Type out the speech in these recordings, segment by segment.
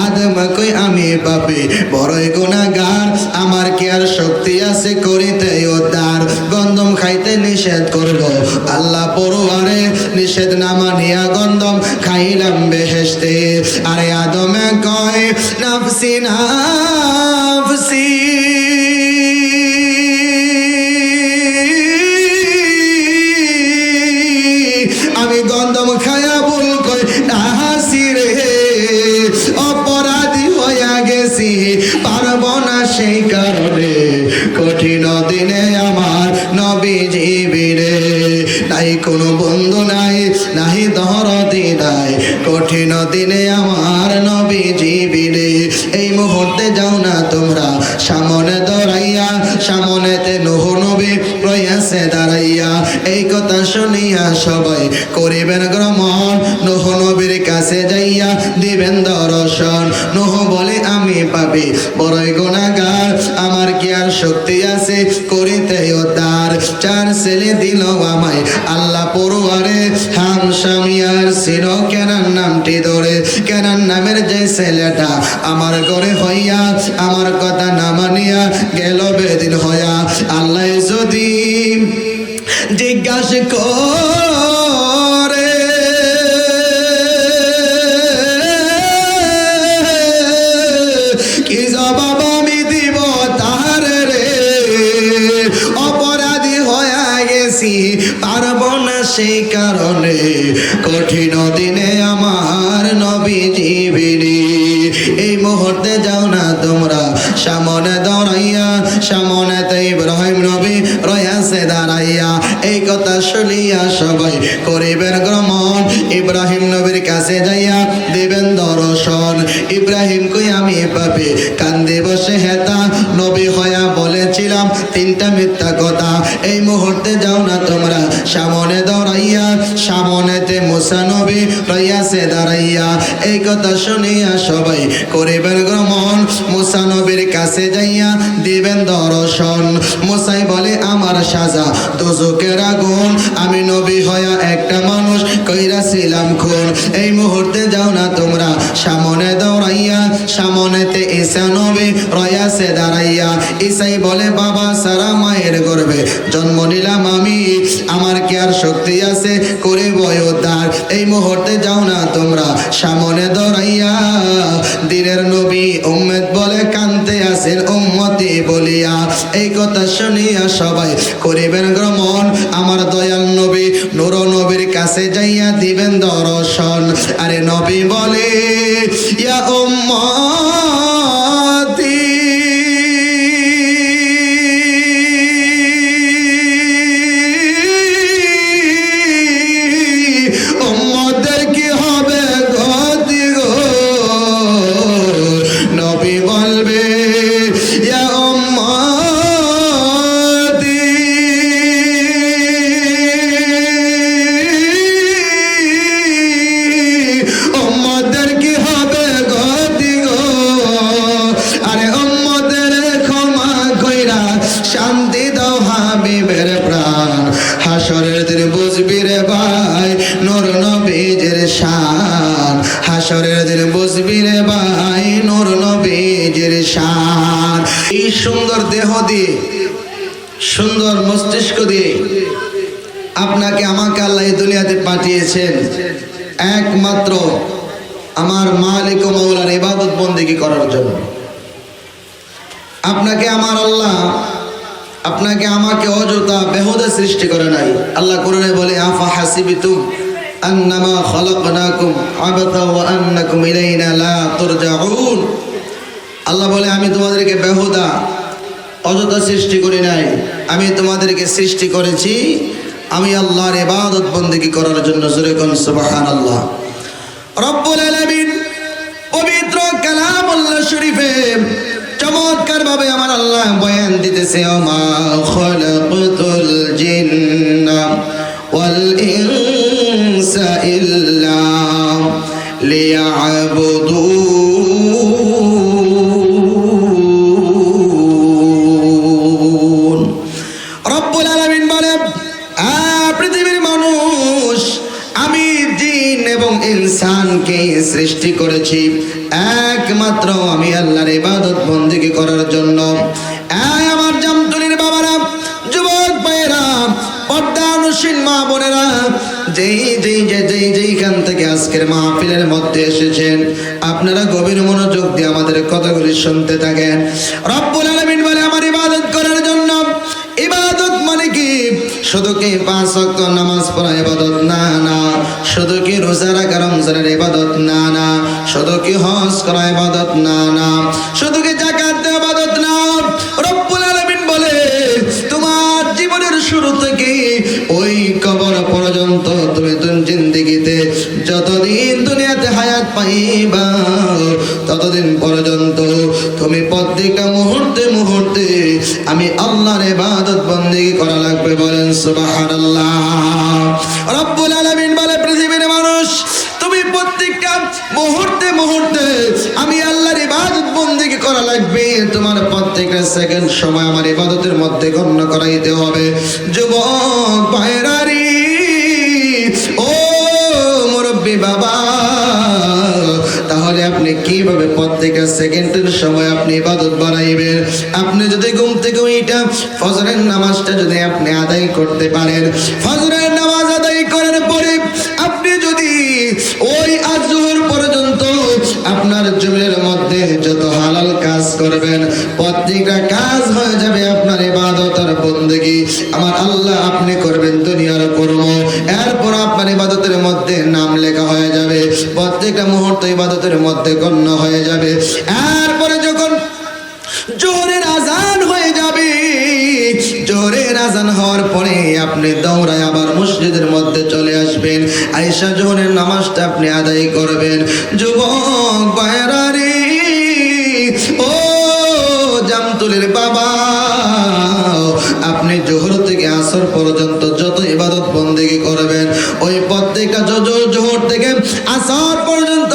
আদম কই আমি পাপী বড়ই গুনাহগার, আমার কি আর শক্তি আছে করিতে উদ্ধার? গন্ধম খাইতে নিষেধ করলো আল্লাহ পরোয়ারে, নিষেধ না মানিয়া গন্ধম খাইলাম বেহেশতে। আরে আদমে কয় নাফসি নাফসি, আমি গন্ধম খায়া ভুল কই নাহাসি রে, অপরাধী হইয়া গেছি পারব না সেই কারণে, কঠিন দিনে আমার নবীজি বিরে। নাই কোনো বন্ধু নাই নাই দরদি নাই, কঠিন দিনে আমার নবীজি বিরে। এই মুহূর্তে যাও না তোমরা সামনে দাঁড়াইয়া, সামনেতে নূহ নবী রয়েছে দাঁড়াইয়া। এই কথা শুনিয়া সবাই করিবেন গ্রহণ, নূহ নবীর কাছে যাইয়া দিবেন দর্শন। নূহ বলে আমি পাপী বড়ই গুনাহগার, আমার কি আর শক্তি আছে করিতে উদ্ধার? চার ছেলে দিল আমায় আল্লাহ পরোয়ারে, হাম শামিয়ার ছিল কেনান নামটি ধরে। কেনান নামের যে ছেলেটা আমার ঘরে হইয়া, আমার কথা না মানিয়া গেল বেদিন হইয়া। আল্লাহ যদি জিজ্ঞাসা করে কি জবাব আমি দিব তার রে, অপরাধী হইয়া গেছি পারব না সেই কারণে, কঠিন দিনে আমার নবীজি বিরি। এই মুহূর্তে যাও না তোমরা সামনে দাঁড়াইয়া, সামনেতে ইব্রাহিম নবী রয়েছে দাঁড়াইয়া। এই কথা শুনিয়া সবাই করিবেন গ্রহণ, ইব্রাহিম নবীর কাছে যাইয়া দিবেন দর্শন। ইব্রাহিম কই আমি পাপী কান্দে বসে হেতা, নবী হইয়া বলেছিলাম তিনটা মিথ্যা কথা। এই মুহূর্তে যাও না তোমরা সামনে দাঁড়াইয়া, সামনেতে মুসা নবী রয়েছে দাঁড়াইয়া। এই কথা শুনিয়া সবাই করিবেন গ্রহণ, মুসা নবীর কাছে যাইয়া দিবেন দর্শন। মুসাই বলে আমার সাজা দোজখের আগুন, আমি নবী হইয়া একটা মানুষ কইরাছিলাম খুন। এই মুহূর্তে যাও না তোমরা সামনে দাঁড়াইয়া, সামনেতে ঈসা নবী রয়েছে দাঁড়াইয়া। ঈসাই বলে বাবা সারা মায়ের গর্ভে জন্ম নিলাম আমি, আমার কি আর শক্তি আছে করিব উদ্ধার? এই মুহূর্তে যাও না তোমরা সামনে দাঁড়াইয়া, দিনের নবী উম্মত বলে কানতে আসেন উম্মতি বলিয়া। এই কথা শুনিয়া সবাই করিবেন গ্রহণ, আমার দয়াল নবী নূর নবীর কাছে যাইয়া দিবেন দর্শন। আরে নবী বলে ইয়া উম্মতি উম্মতের কি হবে গতি গো? নবী বলবে ইয়া উম্মতি উম্মতের কি হবে গতি গো? আরে উম্মতের ক্ষমা কইরা শান্তি দাও হাবিবের প্রাণ, হাসরের দিন বুঝবি রে ভাই নূর নবীর শান, হাসরের দিন বুঝবি রে ভাই নূর নবীর শান। এই সুন্দর দেহ দিয়ে, সুন্দর মস্তিষ্ক দিয়ে আপনাকে আমাকে আল্লাহ এই দুনিয়াতে পাঠিয়েছেন একমাত্র আমার মালিক ও মওলার ইবাদত বন্দেগী করার জন্য। আপনাকে আমার আল্লাহ, আপনাকে আমাকে অযথা বেহুদা সৃষ্টি করে নাই। আল্লাহ কোরআনে বলে আফা হাসিবিতুম আন্নামা খালাকনাকুম আবাতা ওয়া আন্নাকুম ইলাইনা লা তুরজাউন। আল্লাহ বলে আমি তোমাদেরকে বেহুদা অযথা সৃষ্টি করি নাই, আমি তোমাদেরকে সৃষ্টি করেছি আমি আল্লাহর ইবাদত বন্দেগী করার জন্য। জোরে কোন সুবহানাল্লাহ। রব্বুল আলামিন পবিত্র কালামুল্লাহ শরীফে চমৎকার ভাবে আমার আল্লাহ বয়ান দিতেছে ওমা খালাকতুল জিন্না ওয়াল ইনসা ইল্লা লিয়াবুদুন। রব্বুল আলামিন বলে পৃথিবীর মানুষ আমি জিন এবং ইনসানকে সৃষ্টি করেছি একমাত্র আমি আল্লাহর ইবাদত বন্দেগী করার জন্য। এই আমার জামতলির বাবারা, যুবক ভাইয়েরা, পর্দানুশীল মা বোনেরা, যেইখান থেকে আজকের মাহফিলের মধ্যে এসেছেন, আপনারা গভীর মনোযোগ দিয়ে আমাদের কথাগুলি শুনতে থাকেন। রব্বুল আলামিন বলে আমার ইবাদত করার জন্য। ইবাদত মানে কি? শুধু কি 5 ওয়াক্ত নামাজ পড়া ইবাদত না, না। শুধু কি রোজা রাখা রমজানের ইবাদত না, না। শুধু কি হজ করা ইবাদত না, না। শুধু কি যাকাত দেওয়া ইবাদত না। রব্বুল আলামিন বলে তোমার জীবনের শুরু থেকে ওই কবর পর্যন্ত তুমি জিন্দেগিতে যতদিন দুনিয়াতে হায়াত পাইবা ততদিন পর্যন্ত তুমি প্রত্যেকটা মুহূর্তে মুহূর্তে আমি আল্লাহর ইবাদত বন্দেগী করা লাগবে। বলেন সুবহানাল্লাহ। রব্বুল আলামিন বলে পৃথিবীর মানুষ, তুমি প্রত্যেকটা মুহূর্তে মুহূর্তে আমি আল্লাহর ইবাদত বন্দেগী করা লাগবে। তোমার প্রত্যেকটা সেকেন্ড সময় আমার ইবাদতের মধ্যে গণ্য করাইতে হবে। যুবক ভাইরা রে, ও মুরব্বি বাবা, তাহলে আপনি কিভাবে প্রত্যেকটা সেকেন্ডের সময় আপনি ইবাদত বানাইবেন? আপনি যদি ঘুম থেকে উঠা ফজরের নামাজটা যদি আপনি আদায় করতে পারেন, ফজরের নামাজ আদায় করার পরে আপনি যদি ওই আজহর পর্যন্ত আপনার জমিনের মধ্যে যত হালাল কাজ করবেন, প্রত্যেকটা কাজ হয়ে যাবে আপনার ইবাদত আর বন্দেগী। আমার আল্লাহ আপনি করবেন দুনিয়ার কর্ম, এরপর আপনার ইবাদতের মধ্যে নাম লেখা হয়ে যাবে, প্রত্যেকটা মুহূর্ত ইবাদতের মধ্যে গণ্য হয়ে যাবে। এরপরে যখন জোহরের আজান হয়ে যাবে, জোহরের আজান হওয়ার পরে আপনি দৌড়ায় আবার মসজিদের মধ্যে চলে আসবেন, আয়েশা জোহরের নামাজটা আপনি আদায় করবেন। যুবক ভাইরা রে, ও জামতলির বাবা, আপনি জোহর থেকে আসর পর্যন্ত যত ইবাদত বন্দেগী করবেন, ওই প্রত্যেকটা জোহর থেকে আসর পর্যন্ত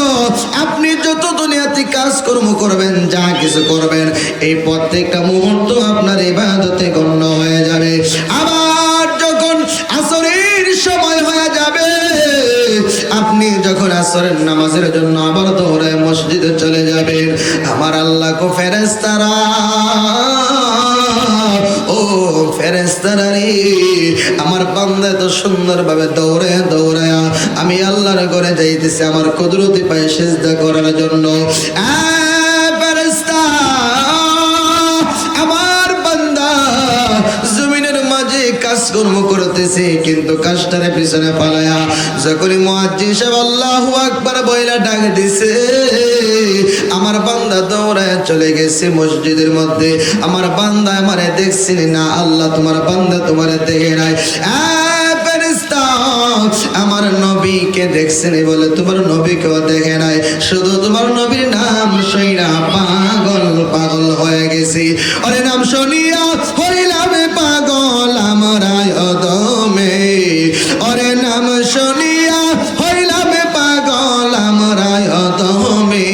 আপনি যত দুনিয়াতে কাজকর্ম করবেন, যা কিছু করবেন, এই প্রত্যেকটা মুহূর্ত আপনার ইবাদতে গণ্য হয়ে যাবে। আবার যখন আসরের সময় হয়ে যাবে, আপনি যখন আসরের নামাজের জন্য আবার দৌড়ায় মসজিদে চলে যাবেন, আমার আল্লাহ কো ফেরেশতারা, ও ফেরেশতারা রে, আমার বান্দা তো সুন্দরভাবে দৌড়ে দৌড়ায়া আমি আল্লাহর ঘরে যাইতেছি আমার কুদরতি পায়ে সিজদা করার জন্য। ফেরেশতা, আমার বান্দা জমিনের মাঝে কাজকর্ম করতেছে, কিন্তু কাজটারে পিছনে পালায়া যখনই মুয়াজ্জিন সাহেব আল্লাহু আকবার বইলা ডাক দিছে, আমার বান্দা দৌড়ায় চলে গেছে মসজিদের মধ্যে। আমার বান্দা আমারে দেখছেন না, আল্লাহ তোমার বান্দা তোমারে দেখে নাই। ফেরেশতা, আমার নবীকে দেখছেন বলে তোমার নবীকেও দেখে নাই, শুধু তোমার নবীর নাম শুইনা পাগল পাগল হয়ে গেছি। ওরে নাম শুনিয়া হইলাম পাগল আমরা অদমে, ওরে নাম শুনিয়া হইলাম পাগল আমরা অদমে।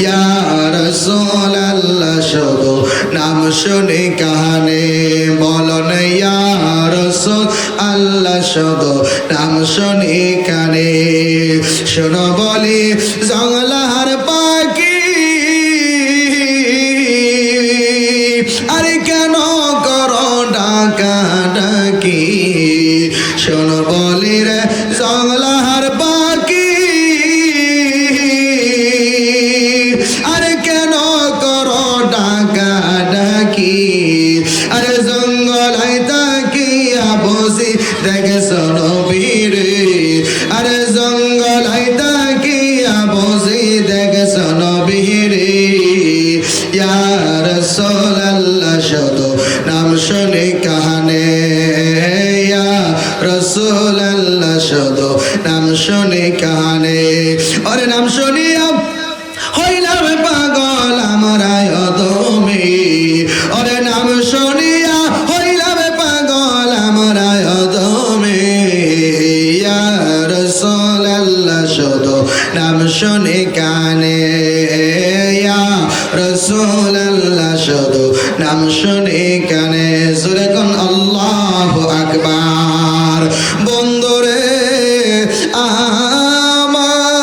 ইয়া রাসূলুল্লাহ, শুধু নাম শুনে কানে বলন, ইয়া রাসূল আল্লাহ, শুধু নাম শুনে কানে। শোনো বলি জঙ্গলার পাখি, আরে কেন করো ডাকা ডাকি? শোনো বলি রে জঙ্গলার পাখি, আরে কেন করো ডাকা ডাকি? আরে জঙ্গলাই তাকিয়া বসি দেখেছো নবীরে, আরে জঙ্গলাই তাকিয়া বসি দেখেছো নবীরে। ইয়া রাসূলুল্লাহ, শুধু নাম শুনে কানে, ইয়া রাসূলুল্লাহ, শুধু নাম শুনে কানে। ওরে নাম শুনিয়া হইলাম পাগল আমরা অদমে, ওরে নাম শুনিয়া হইলাম পাগল আমরা অদমে। ইয়া রাসূলুল্লাহ, শুধু নাম শুনে কানে, ইয়া রাসূলুল্লাহ, শুধু নাম শুনে কানে। জোরে কোন আল্লাহু আকবার। বন্ধুরে আমার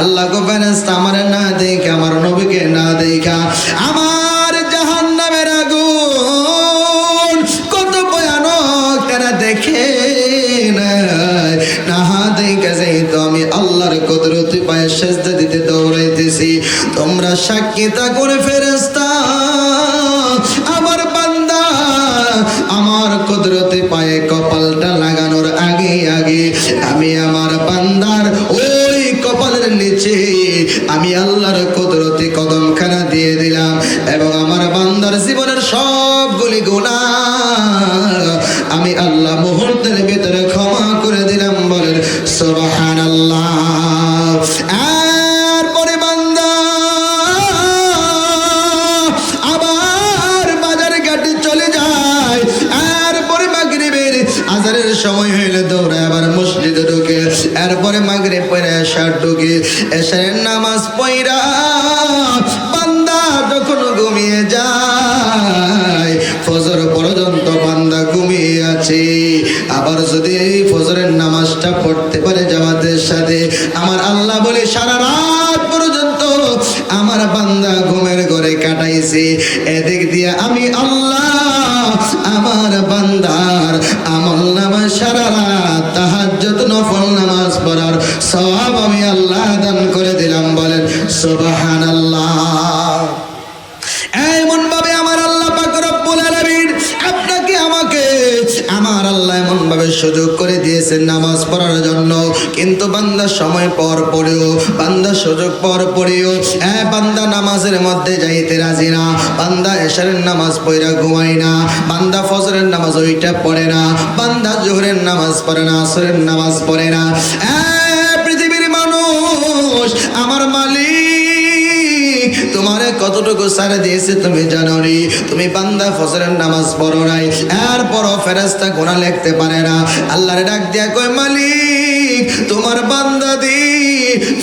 আল্লাহ গো ফেরেশতা আমার না দেখা, আমার নবীকে না দেখা আমার জাহান্নামের আগুন কত ভয়ানক তারা দেখে না দেখে যাই তো আমি আল্লাহর কুদরতি পায়ে সেজদা দিতে দৌড়াইতেছি। তোমরা সাক্ষী থাকুন ফেরেশতা, আমার বান্দা আমার কুদরতি পায়ে কপালটা লাগানোর আগে আগে আমি আমার বান্দার ওই কপালের নিচে আমি আল্লাহর কুদরতি কদমখানা দিয়ে দিলাম এবং আমার বান্দার জীবনের সবগুলি গুনাহ আমি আল্লাহ মুহূর্তের ভিতরে ক্ষমা করে দিলাম। বলেন সুবহানাল্লাহ। এরপরে বান্দা আবার বাজার ঘাটে চলে যায়। এরপরে মাগরিবের আজানের সময় হইলে দৌড়ে আবার মসজিদে ঢুকে, এরপরে মাগরিব পড়ে এশার ঢুকে, এশারের নামাজ পড়া বান্দা যখন ঘুমিয়ে যায় ফজর পর্যন্ত বান্দা ঘুমিয়ে আছে। আবার যদি এই ফজরের নামাজটা পড়তে পারে জামাতের সাথে, আমার আল্লাহ বলে সারা রাত পর্যন্ত আমার বান্দা ঘুমের ঘরে কাটাইছে। এদিক দিয়ে আমি আল্লাহ আমার বান্দার আমল নামা সারা রাত তাহাজ্জুদ নফল নামাজ পড়ার সওয়াব আমি আল্লাহ দান করে দিলাম। বলেন সুবহানাল্লাহ। এমন ভাবে আমার আল্লাহ পাক রব্বুল আলামিন আপনাকে আমাকে আমার আল্লাহ এমন ভাবে সুযোগ করে দিয়েছেন নামাজ পড়ার জন্য, কিন্তু বান্দা সময় পর পড়েও, বান্দা সুযোগ পর পড়েও বান্দা নামাজের মধ্যে যাইতে রাজি না, বান্দা এশারের নামাজ পড়া ঘুমায় না, বান্দা ফজরের নামাজ ওইটা পড়ে না, বান্দা জোহরের নামাজ পড়ে না, আসরের নামাজ পড়ে না। পৃথিবীর মানুষ আমার মালিক তোমারে কতটুকু ছাড় দিয়েছে তুমি জানো নি? তুমি বান্দা ফজরের নামাজ পড়ো নাই, এরপরও ফেরেশতা গুনাহ লিখতে পারে না। আল্লাহরে ডাক দিয়া কয় মালিক তোমার বান্দা দি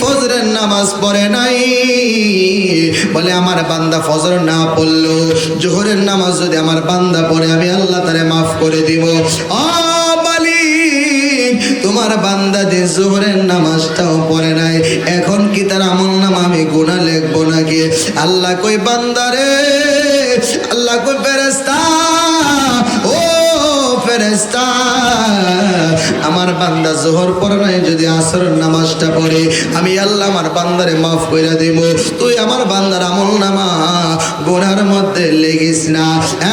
ফজরের নামাজ পড়ে নাই, বলে আমার বান্দা ফজর না পড়লো জোহরের নামাজ যদি আমার বান্দা পড়ে আমি আল্লাহ তারে মাফ করে দিব। ও মালিক তোমার বান্দা দি জোহরের নামাজটাও পড়ে নাই, এখন কি তার আমল নামা আমি গুনাহ লিখবো নাকি? আল্লাহ কই বান্দারে, আল্লাহ কই ফেরেশতা, ও ফেরেশতা আমার বান্দা জোহর পড়ে নাই যদি আসরের নামাজটা পড়ে আমি আল্লাহ আমার বান্দারে মাফ কইরা দিব। তুই আমার বান্দার আমল নামা গুনার মধ্যে লেগিস না।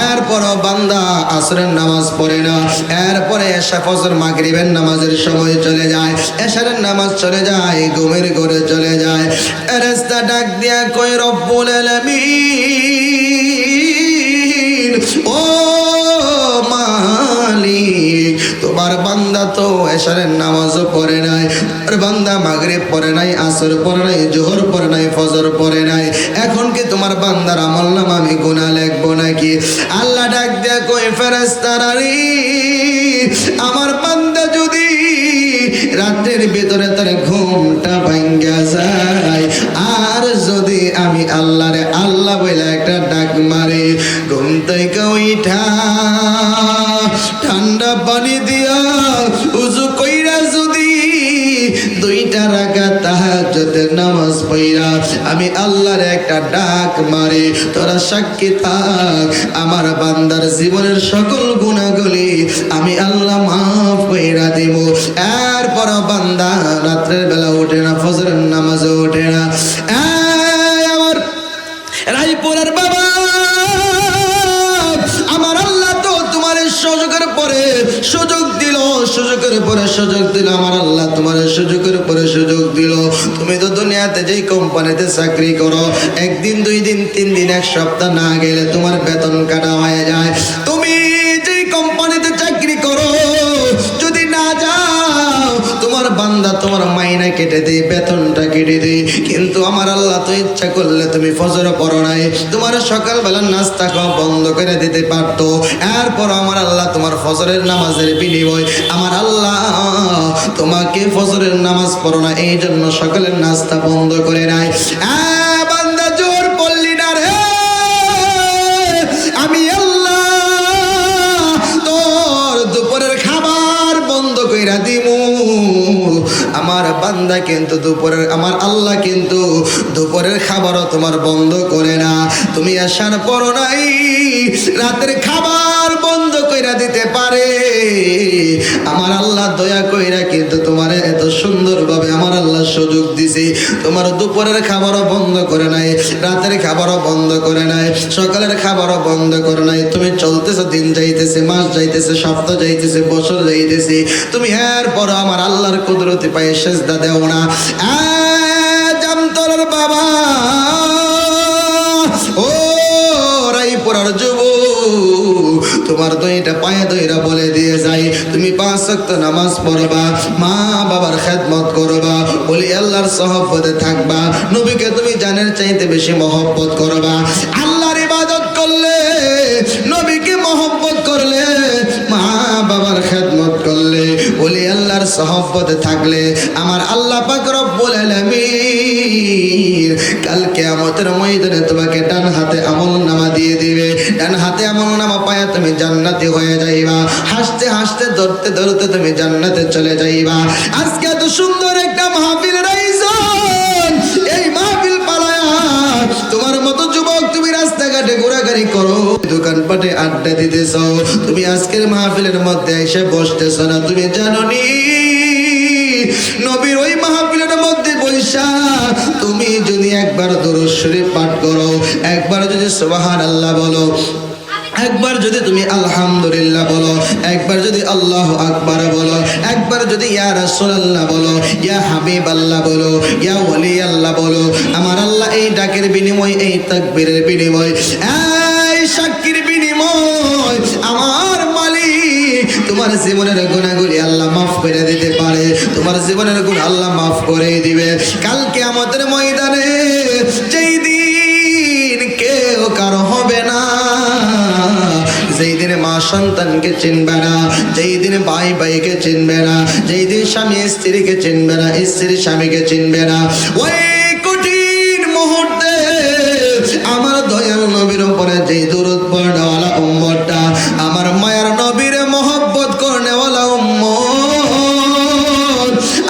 এরপরও বান্দা আসরের নামাজ পড়ে না, এরপরে এশা ফজর মাগরিবের নামাজের সময় চলে যায়, এশারের নামাজ চলে যায়, ঘুমের ঘরে চলে যায়। ফেরেশতা ডাক দিয়া কই রব্বুল আলামিন ও মালিক তোমার বান্দা তো এশারের নামাজও পড়ে নাই, আর বান্দা মাগরিব পড়ে নাই, আসর পড়ে নাই, জোহর পড়ে নাই, ফজর পড়ে নাই, এখন কি তোমার বান্দার আমল নামা আমি গুনাহ লিখবো নাকি? আল্লাহ ডাক দিয়া কই ফেরেশতারা রে, আমার বান্দা যদি রাতের ভিতরে তার ঘুমটা ভাঙ্গা যায় আর যদি আমি আল্লাহরে আল্লাহ বলে একটা ডাক মারে, ঘুম থেকে উঠা ঠান্ডা পানি দিয়া উযু কইরা যদি 2টা রাকাত তাহাজ্জুদের নামাজ পড়া আমি আল্লাহর একটা ডাক মারি, তোরা সাক্ষী থাক আমার বান্দার জীবনের সকল গুনাহগুলি আমি আল্লাহ মাফ কইরা দিব। এরপর বান্দা রাতের বেলা ওঠে না, ফজরের নামাজে ওঠে না। আমার রায়পুরের বাবা আমার আল্লাহ তো তোমার সুযোগের পরে সুযোগ দিল, সুযোগের পরে সুযোগ দিল, আমার আল্লাহ তোমার সুযোগের পরে সুযোগ দিল। তুমি তো দুনিয়াতে যেই কোম্পানিতে চাকরি করো, একদিন 2 দিন 3 দিন 1 সপ্তাহ না গেলে তোমার বেতন কাটা হয়ে যায়। তুমি যেই কোম্পানিতে চাকরি করো যদি না যাও তোমার বান্দা তোমার মাইনা কেটে দেয়, বেতনটা কেটে দেয়। কিন্তু আমার আল্লাহ তো ইচ্ছা করলে তুমি ফজর পড়ো নাই, তোমার সকালবেলা নাস্তা খাওয়া বন্ধ করে দিতে পারতো, এরপর আমার আল্লাহ তোমার ফজরের নামাজের বিনিময় আমার আল্লাহ তোমাকে ফজরের নামাজ পড়ো না এই জন্য সকালের নাস্তা বন্ধ করে নাই। বান্দা জোর পড়লি না রে, আমি আল্লাহ তোর দুপুরের খাবার বন্ধ কইরা দিমু। আমার বান্দা কিন্তু দুপুরের আমার আল্লাহ কিন্তু দুপুরের খাবারও তোমার বন্ধ করে না। তুমি আসার পর নাই রাতের খাবার বন্ধ কইরা দিতে পারে। আমার আল্লাহ দয়া কইরা কিন্তু তোমার এত সুন্দরভাবে আমার আল্লাহ সুযোগ দিছে। তোমার দুপুরের খাবারও বন্ধ করে নাই, রাতের খাবারও বন্ধ করে নাই, সকালের খাবারও বন্ধ করে নাই। তুমি চলতেছো, দিন যাইতেছে, মাস যাইতেছে, সপ্তাহ যাইতেছে, বছর যাইতেছে, তুমি এর পর আমার আল্লাহর কুদরতি পায়ে সেজদা দেও না। জামতলার বাবা, ও রাইপুরার যুবক, তোমার দুইটা পায়ে দইরা বলে দিয়ে যাই, তুমি 5 ওয়াক্ত নামাজ পড়বা, মা বাবার খেদমত করবা, বলি আল্লাহর সহবতে থাকবা, নবীকে তুমি জানের চাইতে বেশি মহব্বত করবা। আল্লাহর ইবাদত করলে, নবীকে মহব্বত করলে, মা বাবার খেদমত করলে, বলি আল্লাহর সহবতে থাকলে, আমার আল্লাহ পাক রব্বুল আলামিন কাল কিয়ামতের ময়দানে তোমাকে ডান হাতে আমলনামা দিয়ে দিবে। ডান হাতে আমলনামা পায়া তুমি জান্নাতি হয়ে যাইবা। হাসতে হাসতে, ধরতে ধরতে তুমি জান্নাতে চলে যাইবা। আজকে এত সুন্দর একটা মাহফিলের আয়োজন, এই মাহফিল পালায়া তোমার মতো যুবক তুমি রাস্তাঘাটে ঘোরাঘুরি করো, দোকানপাটে আড্ডা দিতেছ, তুমি আজকের মাহফিলের মধ্যে এসে বসতেছ না। তুমি জানো নি নবীর ওই মাহফিলের মধ্যে বৈশা তুমি যদি একবার দরুদ শরীফ পাঠ করো, একবার যদি সুবহানাল্লাহ বলো, একবার যদি তুমি আলহামদুলিল্লাহ বলো, একবার যদি আল্লাহু আকবার বলো, একবার যদি ইয়া রাসূলুল্লাহ বলো, ইয়া হাবিবাল্লাহ বলো, ইয়া ওলি আল্লাহ বলো, আমার আল্লাহ এই ডাকের বিনিময়, এই তাকবীরের বিনিময়, এই সাক্ষীর বিনিময় আমার মালিক তোমার জীবনের গুনাহগুলি আল্লাহ মাফ করে দিতে পারে। তোমার জীবনের গুনাহ আল্লাহ মাফ করে দিবে। কাল কিয়ামতের ময়দানে যেই দিন কেউ কারো হবে না, যেই দিনে মা সন্তানকে চিনবে না, যেই দিনে ভাই ভাইকে চিনবে না, যেই দিন স্বামী স্ত্রীকে চিনবে না, স্ত্রী স্বামীকে চিনবে না, ওই কঠিন মুহূর্তে আমার দয়াল নবীর উপরে যেই দরুদ পড়নেওয়ালা উম্মতটা, আমার মায়ার নবীর মহব্বত করনেওয়ালা উম্মত,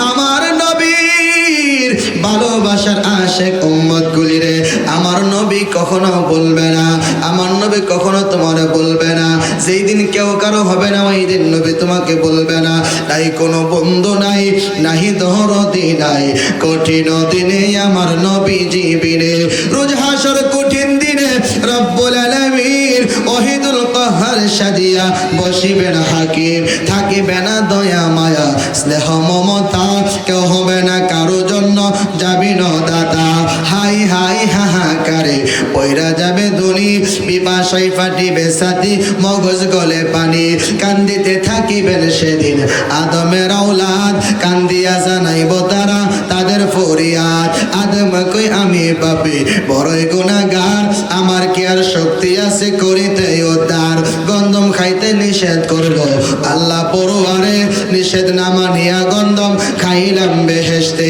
আমার নবীর ভালোবাসার আশেক উম্মত গুলিরে আমার নবী কখনো বলবে না, আমার নবী কখনো তোমার বলবে না। যেই দিন কেউ কারো হবে না, ওই দিন নবী তোমাকে বলবে না। তাই কোনো বন্ধু নাই, নাহি দরদি নাই, কঠিন দিনে আমার নবী জীবিনে, রোজ হাসর কঠিন দিনে রব্বুল আলামিন ওয়াহিদুল কাহ্হার সাজিয়া বসিবেন হাকিম, থাকিবে না দয়া মায়া স্নেহ মমতা, কেউ হবে না কারো জন্য যাবি না দাতা। হাই হাই হাহাকারে পয়রা যাবে দুনি, পিপাসায় ফাটিবে ছাতি, মগজ গলে পানি, কান্দিতে থাকিবেন সেদিন আদমের আওলাদ, কান্দিয়া জানাইব তারা তাদের ফরিয়াদ। আদম কই আমি পাপী বড়ই গুনাহগার, আমার কি আর শক্তি আছে করিতে উদ্ধার? গন্ধম খাইতে নিষেধ করলো আল্লাহ পরোয়ারে, নিষেধ না মানিয়া গন্ধম খাইলাম বেহেশতে।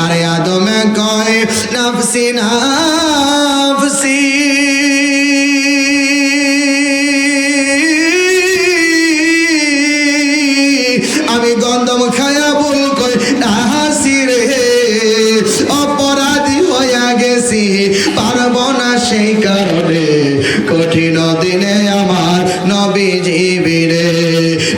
আরে আদমে কয় নাফসি নাফসি, আমি গন্ধম খায়া ভুল কই নাহাসি রে, অপরাধী হইয়া গেছি পারব না সেই কারণে, কঠিন দিনে আমার নবী জীবিরে।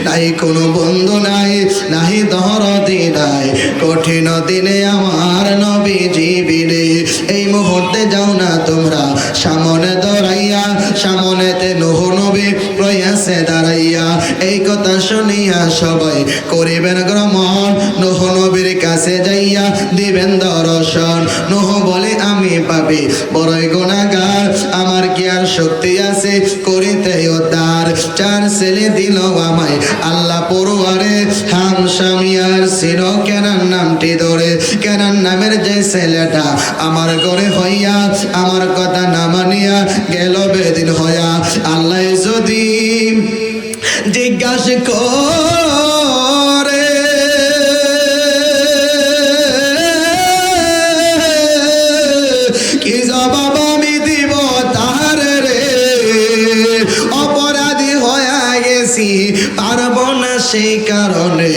নাই কোনো বন্ধু নাই, নাহি দরদি নাই, কঠিন দিনে আমার নবী জীবিরে। এই মুহূর্তে যাও না তোমরা সামনে দাঁড়াইয়া, সামনেতে নূহ নবী রয়েছে দাঁড়াইয়া, এই কথা শুনিয়া সবাই করিবেন গ্রহণ, নূহ নবীর কাছে যাইয়া দিবেন দর্শন। নূহ বলে আমি পাপী বড়ই গুনাহগার, আমার কি আর শক্তি আছে করিতে উদ্ধার? 4 ছেলে দিল আমায় আল্লাহ পরোয়ারে, হাম শামিয়ার ছিল কেনার নামটি ধরে, কেনার নামের যে ছেলেটা আমার ঘরে হইয়া আমার কথা না মানিয়া গেল বেদিন হইয়া। আল্লাহ যদি জিজ্ঞাসা করে কি জবাব আমি দিব তার রে, অপরাধী হইয়া গেছি পারব না সেই কারণে,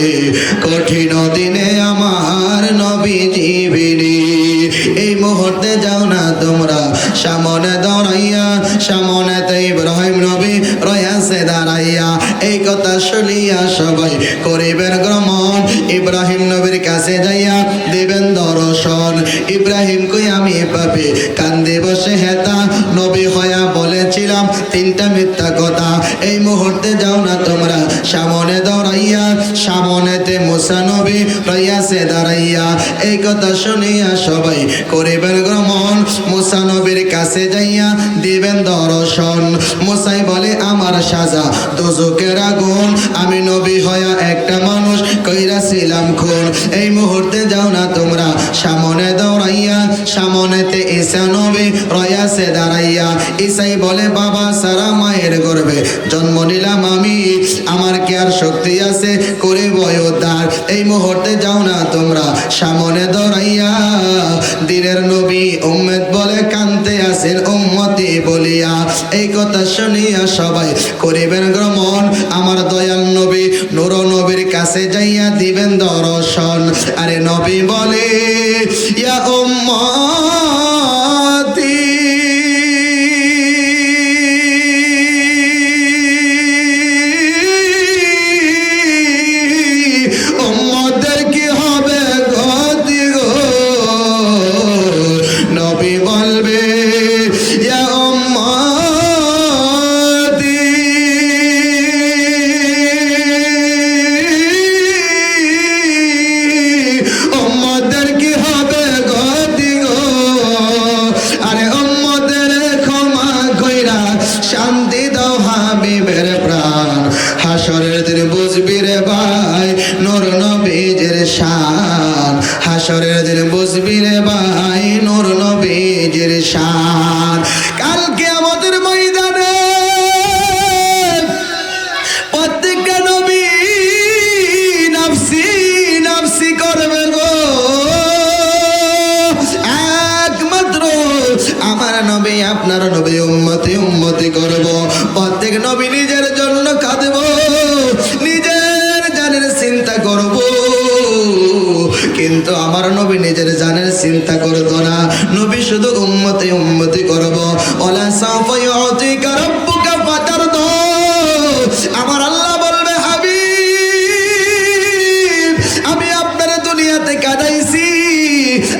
কঠিন দিনে আমার নবী জীবিনী। এই মুহূর্তে যাও না তোমরা সামনে দাঁড়াইয়া, সামনেতে ইব্রাহিম নবী রয়াসে দাঁড়াইয়া। এই কথা শুনিয়া সবাই করিবেন গ্রহণ, ইব্রাহিম নবীর কাছে যাইয়া দেবেন দর্শন। ইব্রাহিম কই আমি পাবে কান্দে বসে হেতা, নবী হইয়া বলেছিলাম তিনটা মিথ্যা কথা। এই মুহূর্তে যাও না তোমরা সামনে দাঁড়াইয়া, সামনেতে মুসা নবী রয়াসে দাঁড়াইয়া। এই কথা শুনিয়া সবাই করিবেন গ্রহণ, মুসা নবীর কাছে যাইয়া দিবেন দর্শন। মুসাই বলে আমার সাজা দোজখের আগুন, আমি নবী হইয়া একটা মানুষ কইরাছিলাম খুন। এই মুহূর্তে যাও না তোমরা সামনে দাঁড়াইয়া, সামনেতে ঈসা নবী রয়াসে দাঁড়াইয়া। ঈসাই বলে বাবা সারা মায়ের গর্ভে জন্ম নিলাম আমি, আমার কি আর শক্তি আছে করিব উদ্ধার। এই মুহূর্তে যাও না তোমরা সামনে দাঁড়াইয়া, দিনের নবী উম্মত বলে কানতে আসেন উম্মতি বলিয়া। এই কথা শুনিয়া সবাই করিবেন গ্রহণ, আমার দয়াল নবী নূর নবীর কাছে যাইয়া দিবেন দর্শন। আরে নবী বলে ইয়া উম্মতি উম্মতের কি হবে গতি গো। নবী বলবে ইয়া উম্মতি উম্মতের কি হবে গতি গো। আরে উম্মতের ক্ষমা কইরা শান্তি দাও হাবিবের প্রাণ, হাসরের দিন বুঝবি রে ভাই নূর নবীর শান, হাসরের দিন বুঝবি রে ভাই নূর নবীর শান। কালকে আমাদের ময়দানে প্রত্যেকটা নবী নাফসি নাফসি করবে গো, একমাত্র আমার নবী আপনার নবী উম্মতি উম্মতি করব। প্রত্যেক নবী নিজের জন্য কাঁদব, নিজের জানের চিন্তা করব, কিন্তু আমার নবী নিজের জানের চিন্তা করতো না। নবী শুধু উম্মতি উম্মতি করব। ওলা সাউফা ইউতিকা রাব্বুকা ফাতারদা, আমার আল্লাহ বলবে হাবিব আমি আপনার দুনিয়াতে কাঁদাইছি,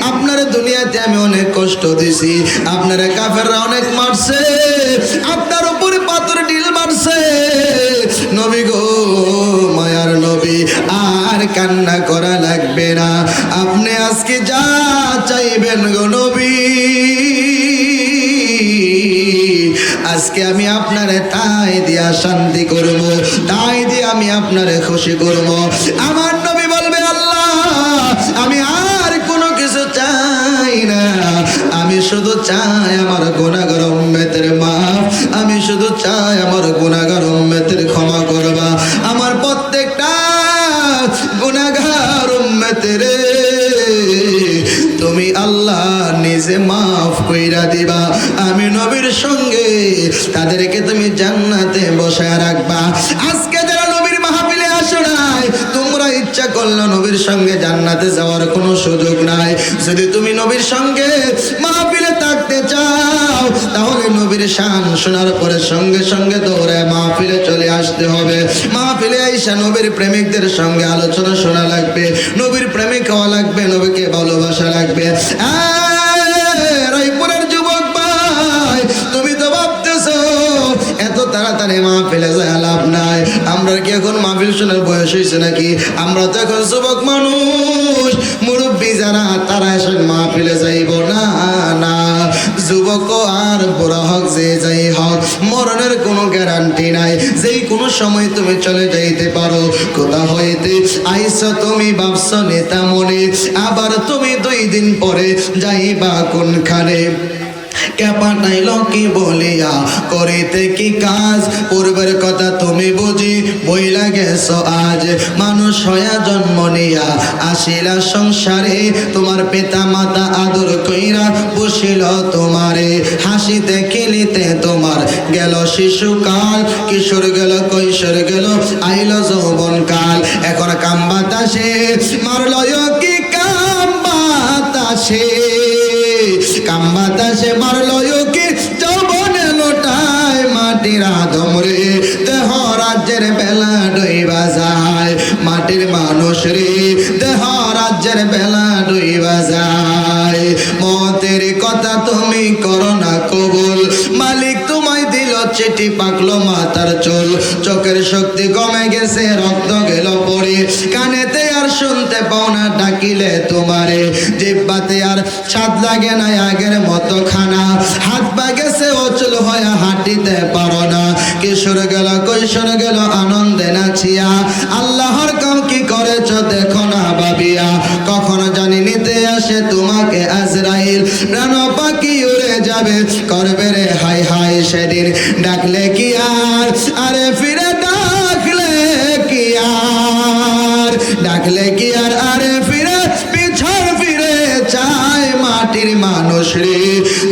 আপনার দুনিয়াতে আমি অনেক কষ্ট দিছি, আপনার কাফেররা অনেক মারছে, আপনার উপরে পাথর ঢিল মারছে। নবী গো মায়ার নবী আর কান্না করা লাগবে না, আপনি আজকে যা চাইবেন গো নবী আজকে আমি আপনারে তাই দিয়া শান্তি করব, তাই দিয়ে আমি আপনারে খুশি করব। আমার নবী বলবে আল্লাহ আমি আর কোনো কিছু চাই না, আমি শুধু চাই আমার গুনাহগার উম্মতের মাফ, আমি শুধু চাই আমার গুনাহগার উম্মতের ক্ষমা করবা। আমার প্রত্যেকটা গুনাহগার উম্মতের তুমি আল্লাহ নিজে মাফ কইরা দিবা। আমি নবীর সঙ্গে তাদেরকে তুমি জান্নাতে বসায় রাখবা। আজকে যারা নবীর মাহফিলে আসো নাই, তোমরা ইচ্ছা করলে নবীর সঙ্গে জান্নাতে যাওয়ার কোনো সুযোগ নাই। যদি তুমি নবীর সঙ্গে মাহফিলে থাকতে চাও, তাহলে নবীর শান শোনার পরে সঙ্গে সঙ্গে দৌড়ে মাহফিলে চলে আসতে হবে। মাহফিলে আইসা নবীর প্রেমিকদের সঙ্গে আলোচনা শোনা লাগবে, নবীর প্রেমিক হওয়া লাগবে, নবীকে ভালোবাসা লাগবে। রায়পুরের যুবক ভাই, তুমি তো ভাবতেছো এত তাড়াতাড়ি মাহফিলে যায় লাভ নাই, আমরা কি এখন মাহফিল শোনার বয়স হয়েছে নাকি? আমরা তো এখন যুবক মানুষ, মুরব্বী যারা তারা এসে মাহফিলে যাইব না। না, যুবক আর বুড়া হোক যে যাই হোক, মরণের কোনো গ্যারান্টি নাই, যেই কোনো সময় তুমি চলে যাইতে পারো। কোথা হইতে আইসা তুমি ভাবছ নেতা মনে, আবার তুমি 2 দিন পরে যাইবা কোনখানে। কে পাঠাইল কি বলিয়া করিতে কি কাজ, পূর্বের কথা তুমি বুঝি বইলা গেছ আজ। মানুষ হইয়া জন্ম নিয়া আসিলা সংসারে, তোমার পিতা মাতা আদর কইরা বসিল তোমারে। হাসিতে খেলিতে তোমার গেল শিশুকাল, কিশোর গেল কৈশোর গেল আইল যৌবন কাল। এখন কাম বাতাসে মারল কি কাম বাতাসে, আম বাতাসে মারলো উকি যৌবনে লোটায় মাটির আদম রে দেহ রাজ্যের বেলা ডুইবা যায় মাটির মানুষ রে দেহ রাজ্যের বেলা ডুইবা যায় মতের কথা তুমি করো না কবুল মালিক তোমায় দিল চিঠি পাকলো মাথার চুল চোখের শক্তি কমে গেছে রক্ত গেল পড়ে কানেতে আর শুনতে পাও না ডাকিলে তোমারে জিহ্বাতে আর স্বাদ লাগে না আগের মতো খানা হাত পা গেছে অচল হয়ে হাঁটিতে পারো না কিশোর গেল কৈশোর গেল আনন্দে নাচিয়া আল্লাহর কাম কি করেছ দেখো না ভাবিয়া কখন জানি নিতে আসে তোমাকে আজরাইল প্রাণ পাখি উড়ে যাবে করবে রে হাই হাই সেদিন ডাকলে কি আর আরে ফিরে ডাকলে কি আর ডাকলে কি আর আরে ফিরে পিছর ফিরে চায় মাটির মানুষ রে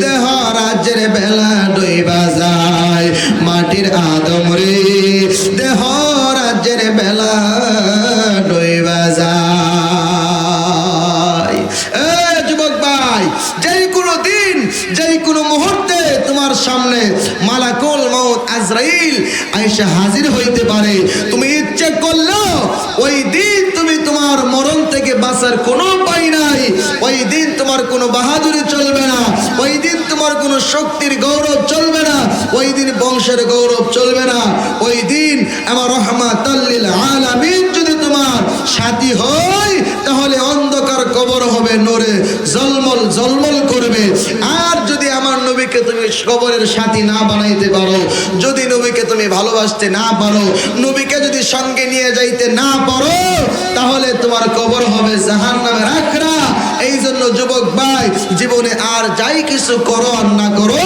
দেহ রাজ্যের বেলা ডুইবা যায় মাটির আদম রে দেহ রাজ্যের বেলা ডুইবা যায় এ যুবক ভাই যেই কোনো দিন যেই কোনো মুহূর্তে তোমার সামনে মালাকুল মউত আজরাইল আয়েশা হাজির হইতে পারে তুমি ইচ্ছে করলো ওই দিন তুমি তোমার মরণ থেকে বাঁচার কোনো উপায় নাই ওই দিন তোমার কোনো বাহাদুরি চলবে না ওই দিন তোমার কোনো শক্তির গৌরব চলবে না ওই দিন বংশের গৌরব চলবে না ওই দিন আমার রহমাতাল লিল আলামিন যদি তোমার সাথী হয় তাহলে অন্ধকার কবর হবে নূরে ঝলমল ঝলমল করবে আর যদি আমার নবীকে তুমি কবরের সাথী না বানাইতে পারো যদি নবীকে তুমি ভালোবাসতে না পারো নবীকে যদি সঙ্গে নিয়ে যাইতে না পারো তাহলে তোমার কবর হবে জাহান্নামের আখড়া এই জন্য যুবক ভাই জীবনে আর যাই কিছু করো আর না করো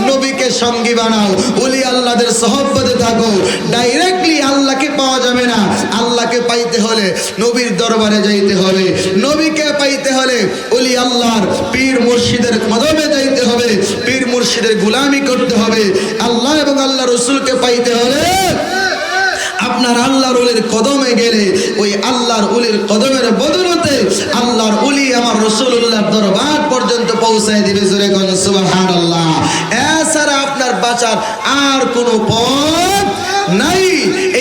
নবীকে সঙ্গী বানাও ওলি আল্লাহদের সহবতে থাকো ডাইরেক্টলি আল্লাহকে পাওয়া যাবে না আল্লাহকে পাইতে হলে নবীর দরবারে যাইতে হবে নবীকে পাইতে হলে ওলি আল্লাহর পীর মুর্শিদের কদমে যাইতে হবে পীর মুর্শিদের গোলামি করতে হবে আল্লাহ এবং আল্লাহ রসুলকে পাইতে হলে আপনার আল্লাহর ওলির কদমে গেলে ওই আল্লাহর ওলির কদমের বদলতে আল্লাহর ওলি আমার রাসূলুল্লাহর দরবার পর্যন্ত পৌঁছায় দিবে জোরে কোন সুবহানাল্লাহ এছাড়া আপনার বাঁচার আর কোনো পথ নাই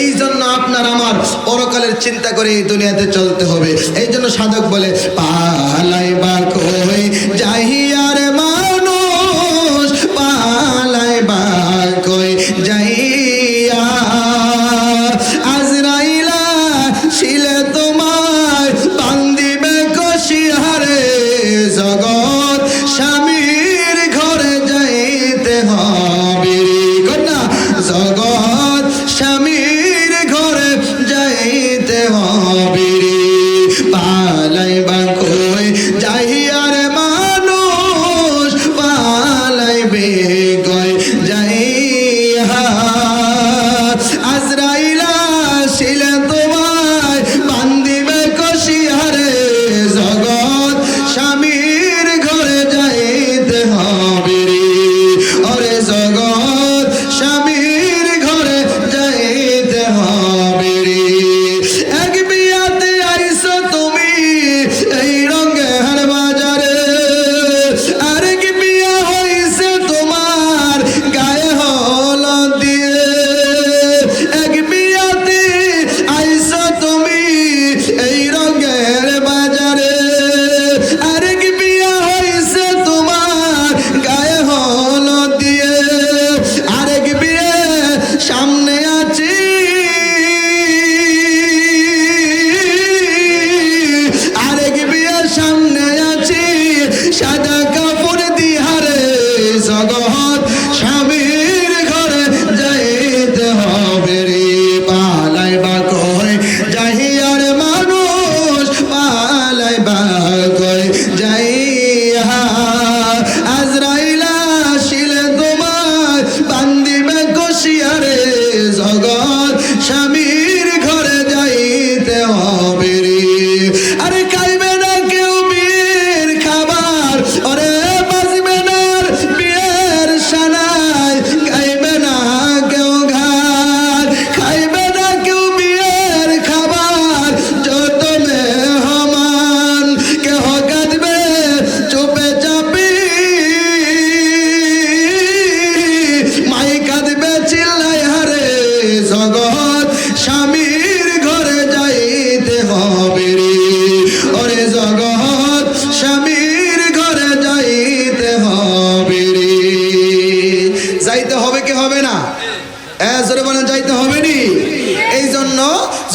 এই জন্য আপনার আমার পরকালের চিন্তা করে এই দুনিয়াতে চলতে হবে এই জন্য সাধক বলে পালাইবা কই যাহিয়ার মানুষ পালাইবা কই যাইয়া আজরাইলা শিলে তোমার বান্দিবে কশিহারে জগৎ স্বামীর ঘরে যাইতে হবে কন্যা জগৎ স্বামীর ঘরে যাইতে হবে পালাইবা কই যাহিয়ার মানুষ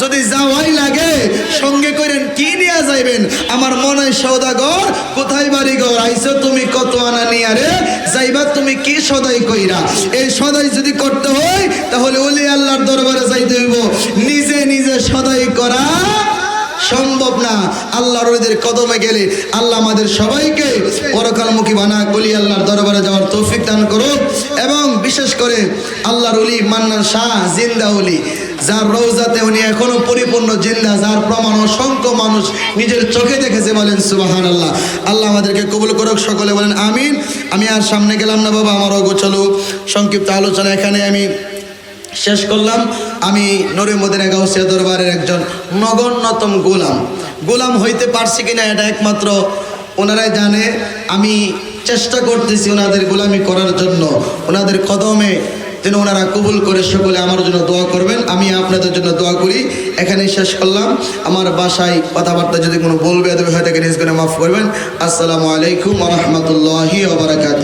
যদি যাওয়াই লাগে সঙ্গে করেন কি নিয়ে যাইবেন? আমার মনে সওদাগর কোথায় বাড়ি ঘর, আইছো তুমি কত আনা নিয়ে রে, যাইবা তুমি কি সদাই কইরা? এই সদাই যদি করতে হয় তাহলে ওলি আল্লাহর দরবারে যাইতে হইব। নিজে নিজে সদাই করা সম্ভব না। আল্লাহর ওলিদের কদমে গেলে আল্লাহ আমাদের সবাইকে পরকালমুখী বানাক, ওলি আল্লাহর দরবারে যাওয়ার তৌফিক দান করুন। এবং বিশেষ করে আল্লাহর ওলি মান্নান শাহ জিন্দা ওলি, যার রওজাতে উনি এখনো পরিপূর্ণ জিন্দা, যার প্রমাণ অসংখ্য মানুষ নিজের চোখে দেখেছে। বলেন সুবহানাল্লাহ। আল্লাহ আমাদেরকে কবুল করুক, সকলে বলেন আমিন। আমি আর সামনে গেলাম না বাবা, আমার অগোছালো সংক্ষিপ্ত আলোচনা এখানে আমি শেষ করলাম। আমি নূরে মদিনা গাউসিয়া দরবারের একজন নগণ্যতম গোলাম হইতে পারছি কিনা এটা একমাত্র ওনারাই জানে। আমি চেষ্টা করতেছি ওনাদের গোলামি করার জন্য, ওনাদের কদমে যেন ওনারা কবুল করে সকলে আমার জন্য দোয়া করবেন। আমি আপনাদের জন্য দোয়া করি। এখানেই শেষ করলাম। আমার বাসায় কথাবার্তা যদি কোনো বলবে হয়ে থাকে নিজ করে মাফ করবেন। আসসালামু আলাইকুম ওয়া রাহমাতুল্লাহি ওয়া বারাকাতুহু।